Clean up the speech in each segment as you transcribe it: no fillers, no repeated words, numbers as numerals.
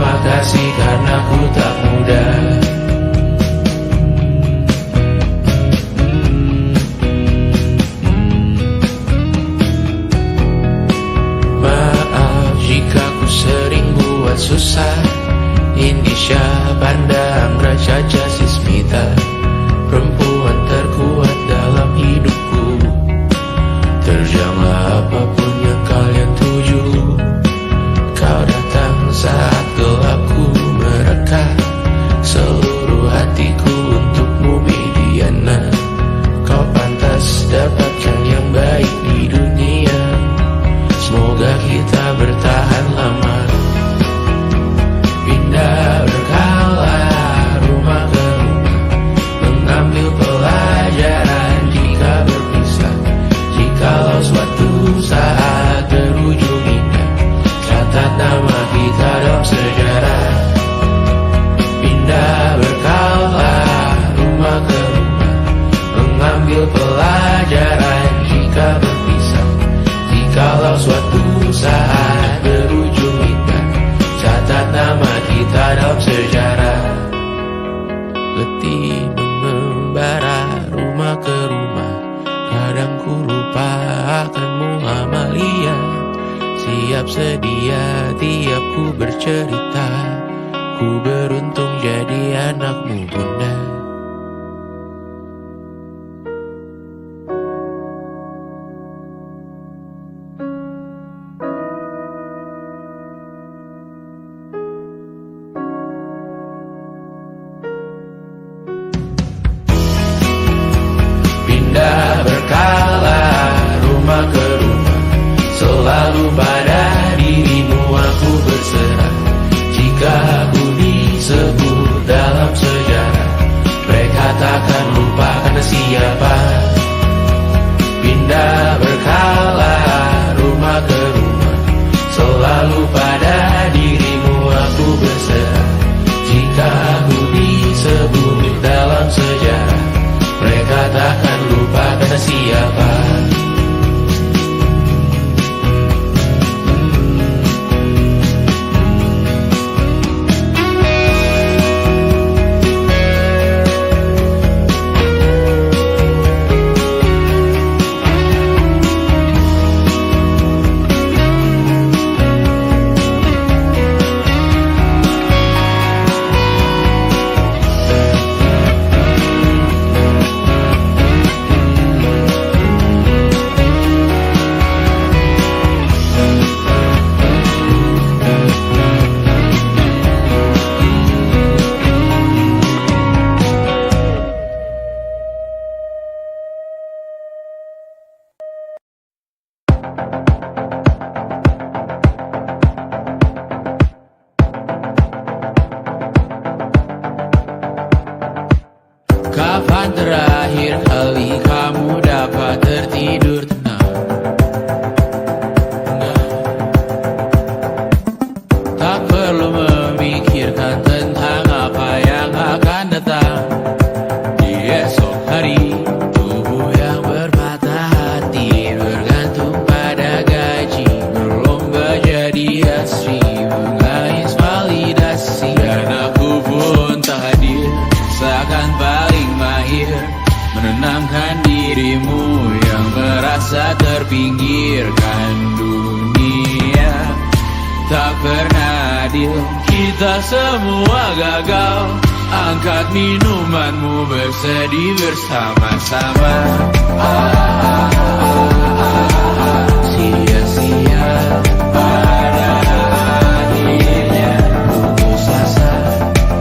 Terima kasih karena ku tak mudah. Maaf jika ku sering buat susah. Indisha pandang Raja Jasismita, perempuan terkuat dalam hidupku. Terjanglah apapun yang kalian tuju. Kau datang saat gelapku mereka. Seluruh hatiku untukmu Mediana. Kau pantas dapatkan yang baik di dunia. Semoga kita bertahan lama. Pindah berkala rumah ke rumah, mengambil pelajaran jika berpisah. Jikalau suatu saat berujung indah, catat nama kita dalam sejarah. Pindah berkala rumah ke rumah, mengambil pelajaran jika berpisah. Jikalau suatu saat berujung indah, catat nama kita dalam sejarah. Letih mengembara rumah ke rumah, kadang ku lupa akanmu Amalia. Siap sedia tiap ku bercerita, ku beruntung jadi anakmu bunda. Pindah berkala rumah ke rumah, selalu pada dirimu aku berserah. Jika aku disebut dalam sejarah, mereka takkan lupa karena siapa. Pindah berkala rumah ke rumah, selalu pada dirimu aku berserah. Jika aku disebut dalam sejarah, mereka takkan lupa karena siapa. Kapan terakhir kali kamu dapat tertidur tenang? Tak perlu memikirkan tentang apa yang akan datang di esok hari. Tubuh yang berpatah hati bergantung pada gaji, berlomba jadi asri, mengais validasi. Dan aku pun tak hadir, seakan paling mahir menenangkan dirimu yang merasa terpinggirkan dunia. Tak pernah adil, kita semua gagal. Angkat minumanmu, bersedih bersama-sama. Sia-sia pada akhirnya putus asa.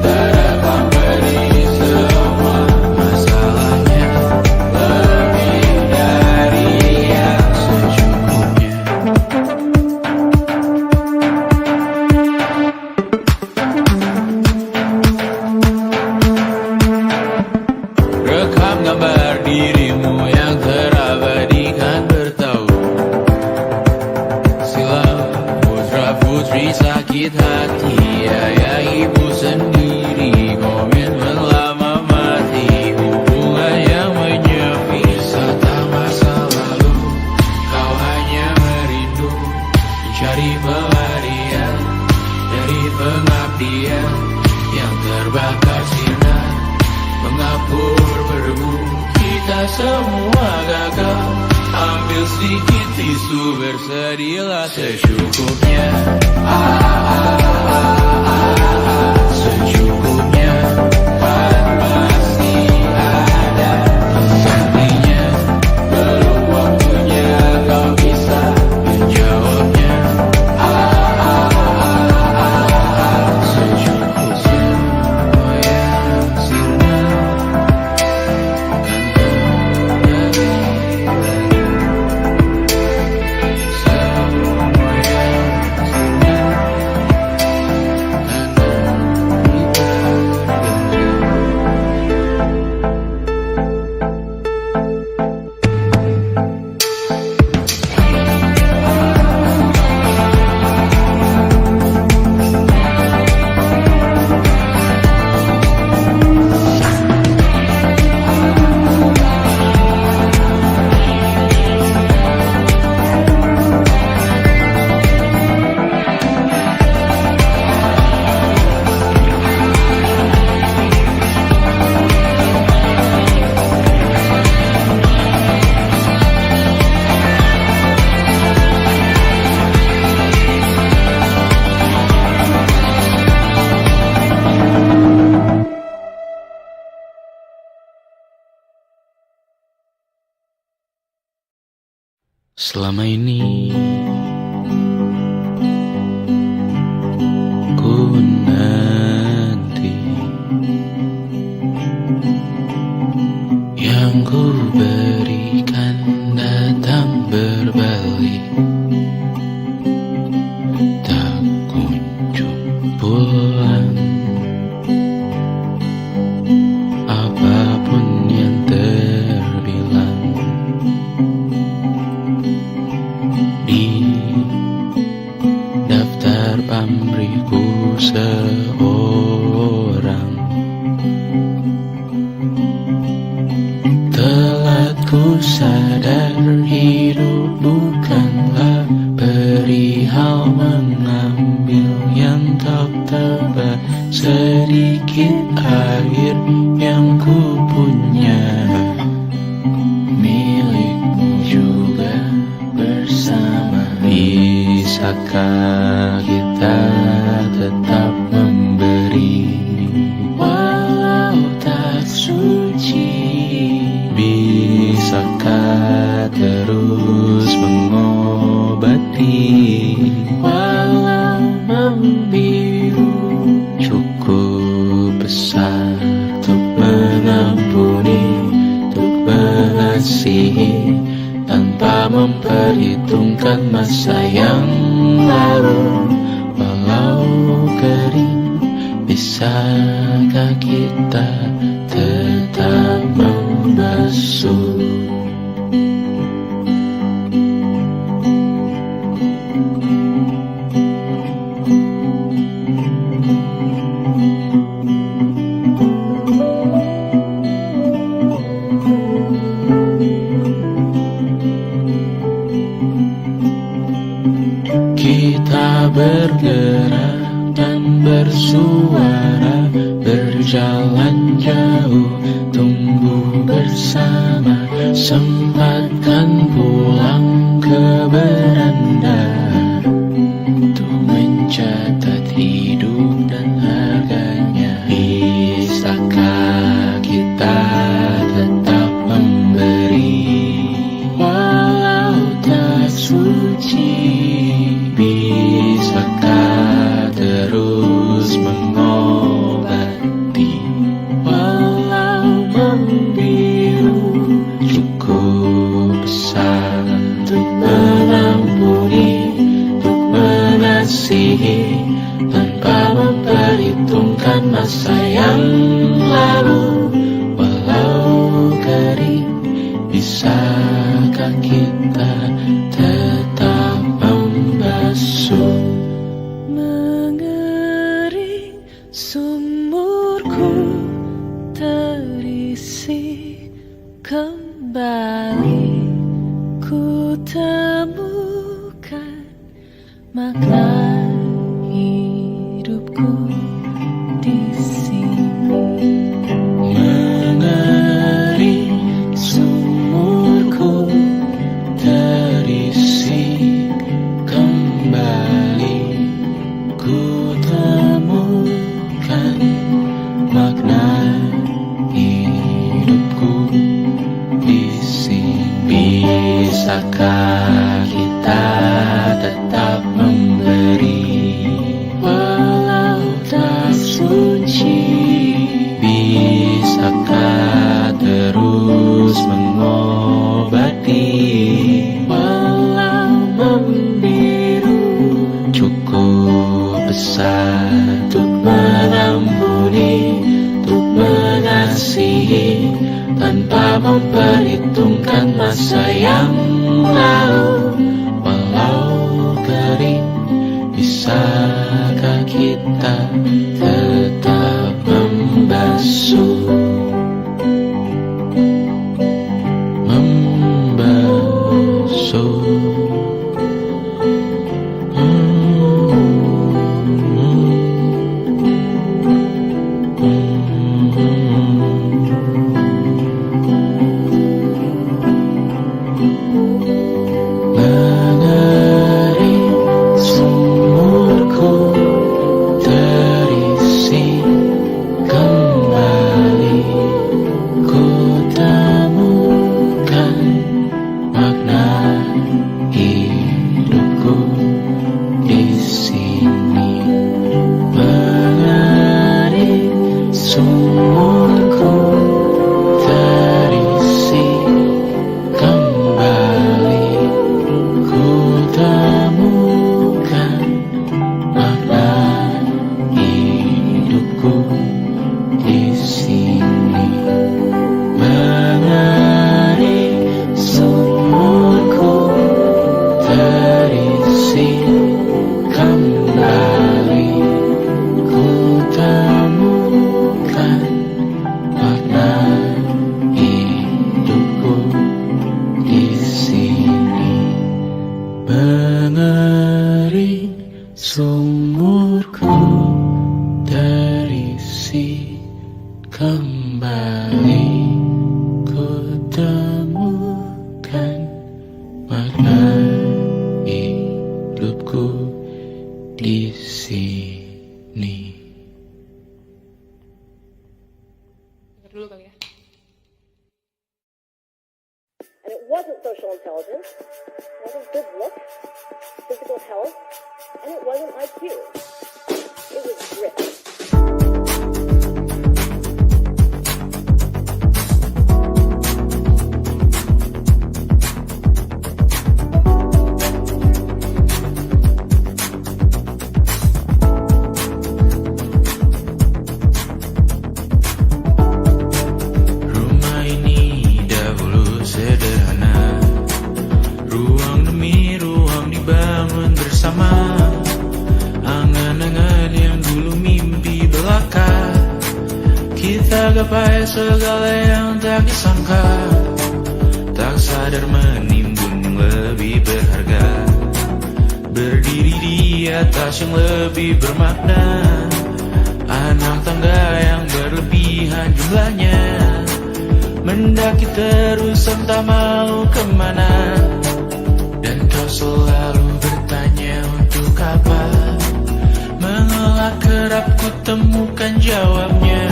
Terekam beri semua masalahnya, lebih dari yang secukupnya. Rekam gambar dirimu yang terabadikan bertahun silam. terbakar sinar mengapur berdebu. Kita semua gagal. Ambil sedikit tisu, bersedialah secukupnya. Secukupnya, pasti ada penggantinya. Belum waktunya kau bisa menjawabnya. Secukupnya, oh ya sirna. Selama ini ku nanti yang ku berikan datang berbalik, tak kunjung pulang. Apapun yang terbilang di daftar pamrihku seorang, telah ku sadar hidup bukanlah perihal mengambil yang tak tebak. Sedikit air yang ku punya milikmu juga bersama. Bisakah kita tetap memberi walau tak suci? Bisakah terus mengobati walau membiru? Cukup besar untuk mengampuni, untuk mengasihi, tanpa memperhitungkan masa yang lalu. Walau kering, bisakah kita tetap membasuh? Kita bergerak dan bersuara, berjalan jauh, tumbuh bersama. Sempatkan pulang ke beranda untuk mencatat hidup dan harganya. Bisakah kita tetap memberi walau tak suci? Bisakah terus mengobati walau membiru? Cukup besar untuk mengampuni, untuk mengasihi, tanpa memperhitungkan masa yang lalu. Walau kering, bisakah kita tetap membasuh? Mengering sumurku terisi kembali, ku temukan makna hidupku di sini. Bisakah kita tetap memberi walau tak suci? Bisakah terus mengobati walau membiru? Cukup besar untuk mengampuni, untuk mengasihi, tanpa memperhitungkan masa yang lalu. Walau kering, bisakah kita tetap membasuh? Sumurku terisi kembali, ku temukan makna hidupku di sini. Dulu kali ya. And it wasn't social intelligence, it wasn't good looks, physical health, and it wasn't IQ. It was grit. Rumah ini dahulu sederhana, ruang demi ruang dibangun bersama. Angan-angan yang dulu mimpi belaka, kita gapai segala yang tak disangka. Tak sadar menimbun yang lebih berharga, berdiri di atas yang lebih bermakna. Anak tangga yang berlebihan jumlahnya, mendaki terus entah mau kemana. Dan kau selalu bertanya untuk apa, mengelak kerap ku temukan jawabnya.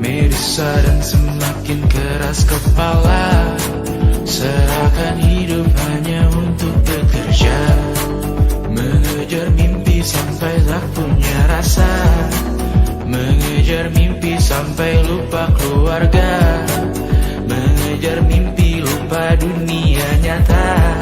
Merisa dan semakin keras kepala, serahkan hidup hanya untuk bekerja. Mengejar mimpi sampai tak punya rasa, mengejar mimpi sampai lupa keluarga, mengejar mimpi lupa dunia nyata,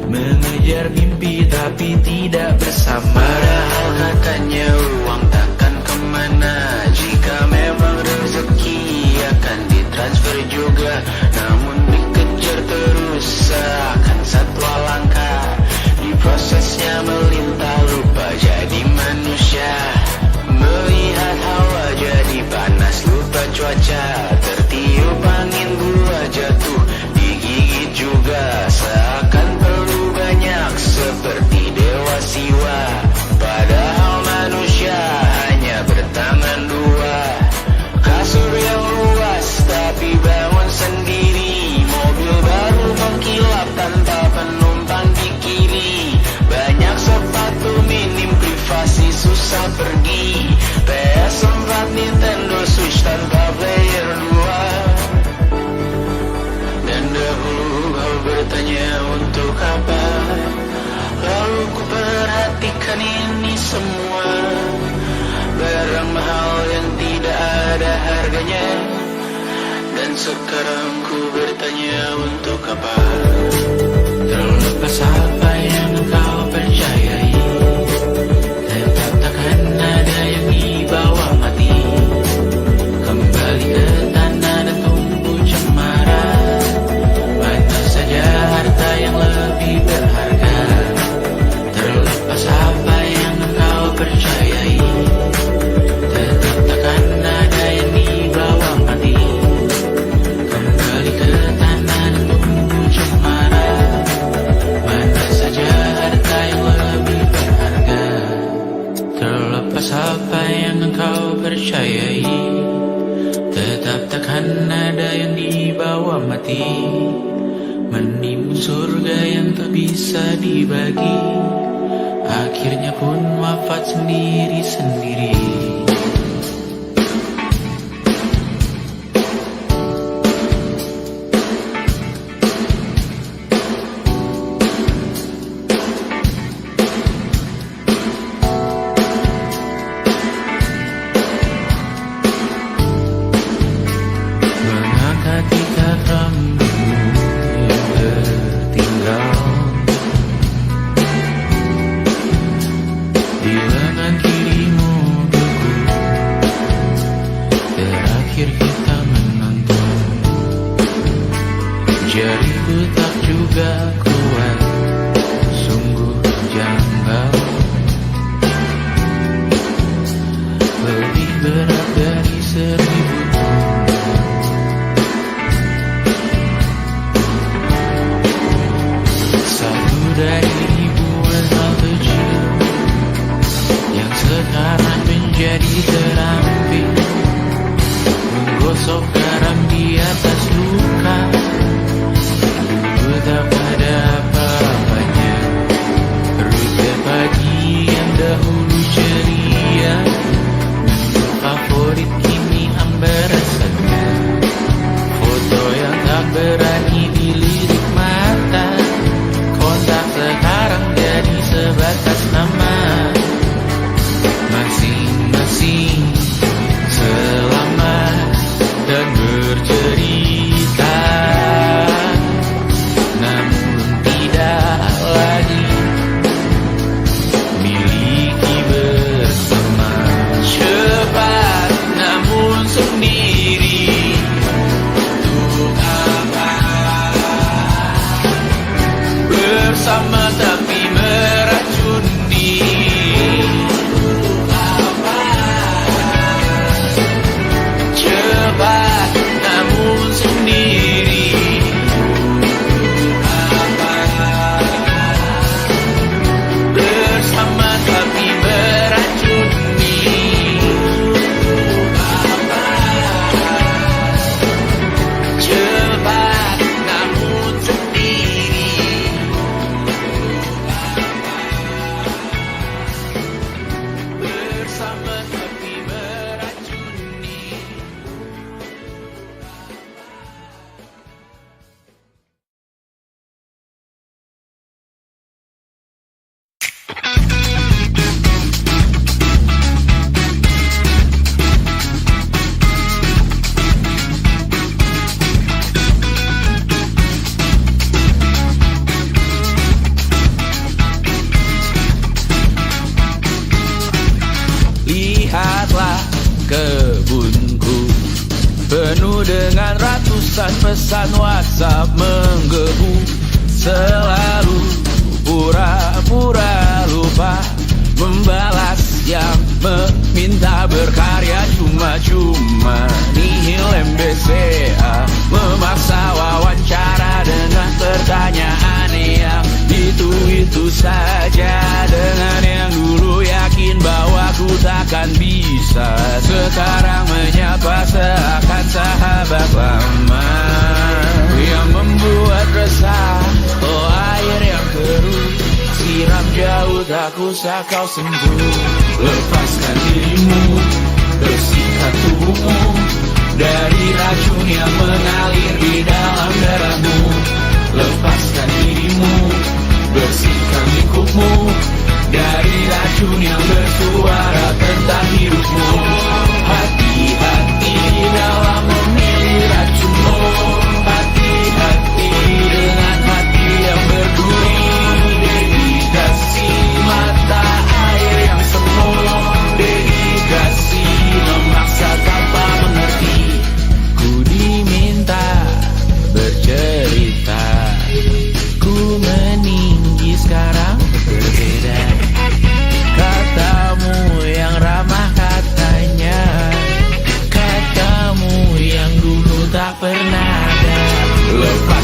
mengejar mimpi tapi tidak bersama. Padahal katanya uang takkan kemana, jika memang rezeki akan ditransfer juga. Namun dikejar terus seakan satwa langka, di prosesnya melintah lupa jadi manusia. semua barang mahal yang tidak ada harganya. Dan sekarang ku bertanya untuk apa? Terlepas apa yang kau percayai, tetap takkan ada yang dibawa mati. Kembali ke tanah dan tumbuh cemara. Mana saja harta yang lebih berharga. Terlepas apa yang kau percayai, tetap takkan ada yang dibawa mati. Kembali ke tanah dan tumbuh cemara. Mana saja harta yang lebih berharga. Terlepas apa yang engkau percayai, tetap takkan ada yang dibawa mati. Menimbun surga yang tak bisa dibagi, akhirnya pun wafat sendiri-sendiri. Mengangkat tiga rambutmu yang tertinggal di lengan kirimu beku. Terakhir kita menonton, jariku tak juga kuat, sungguh janggal. Lebih berat dari 1000 ton. Satu dari ribuan hal kecil yang sekarang menjadi terampil, menggosok garam di atas luka. Dulu tak ada apa-apanya, rute pagi yang dahulu ceria, menu favorit kini hambar rasanya. Foto yang tak berani dilirik mata, kontak sekarang jadi sebatas nama. Masing-masing selamat dan bercerita, namun tidak lagi miliki bersama. Cepat namun sendiri, untuk apa? Bersama tapi meracuni. Cepat namun sendiri, bersama tapi meracuni. Cepat namun sendiri, bersama tapi meracuni. Lihatlah kebunku, penuh dengan ratusan pesan WhatsApp menggebu. Selalu pura-pura lupa membalas yang meminta berkarya cuma-cuma. Nihil MBCA memaksa wawancara dengan pertanyaan yang itu saja. Dengan yang dulu yakin bahwa ku takkan bisa, sekarang menyapa seakan sahabat lama. Yang membuat resah, oh air yang keruh, siram jauh tak usah kau sembuh. Lepaskan dirimu, bersihkan tubuhmu dari racun yang mengalir di dalam darahmu. Lepaskan dirimu, bersihkan lingkupmu dari racun yang bersuara tentang hidupmu. Hati-hati dalam memilih racunmu. Hati-hati dengan hati yang berduri. Dedikasi mata air yang semu. Dedikasi memaksa tanpa mengerti. Ku diminta bercerita, ku meninggi sekarang berbeda. Katamu yang ramah katanya, katamu yang dulu tak pernah ada. Lepas